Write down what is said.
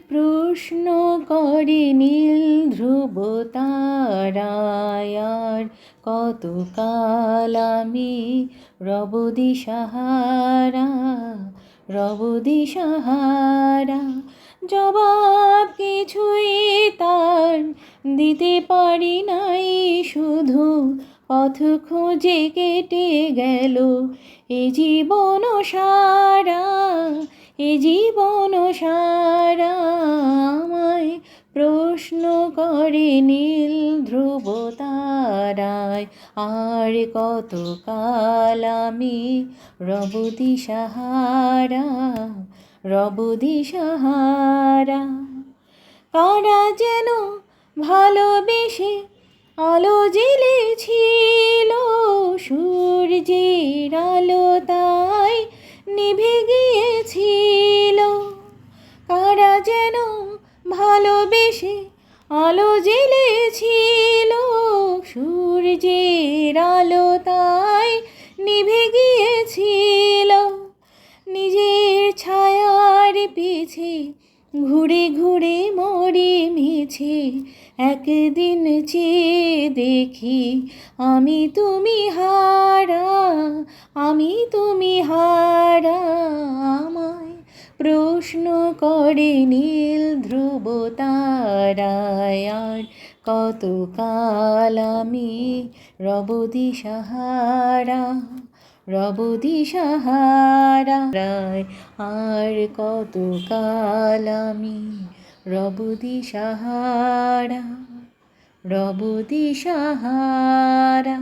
প্রশ্ন করে নীল ধ্রুব তারায়, আর কতকাল আমি রব দিশাহারা, রব দিশাহারা। জবাব কিছুই তার দিতে পারি নাই, শুধু পথ খুঁজে কেটে গেল এ জীবন সারা, এ জীবন সারা। আমায় প্রশ্ন করে নীল ধ্রুব তারায়, আর কতকাল আমি রব দিশাহারা, রব দিশাহারা। কারা যেন ভালোবেসে আলো জ্বেলেছিল, সূর্যের আলো তাই নিভে গিয়েছিল। কারা যেন ভালোবেসে আলো জ্বেলেছিল, সূর্যের আলো তাই নিভে গিয়েছিল। নিজের ছায়ার পিছে ঘুরে ঘুরে মরে মিছে, একদিন চেয়ে দেখি আমি তুমি হারা, আমি তুমি হারা। আমায় প্রশ্ন করে নীল ধ্রুব তারায়, আর কতকাল আমি রব দিশাহারা, রব দিশাহারা। আর কতকাল আমি রব দিশাহারা, রব দিশাহারা।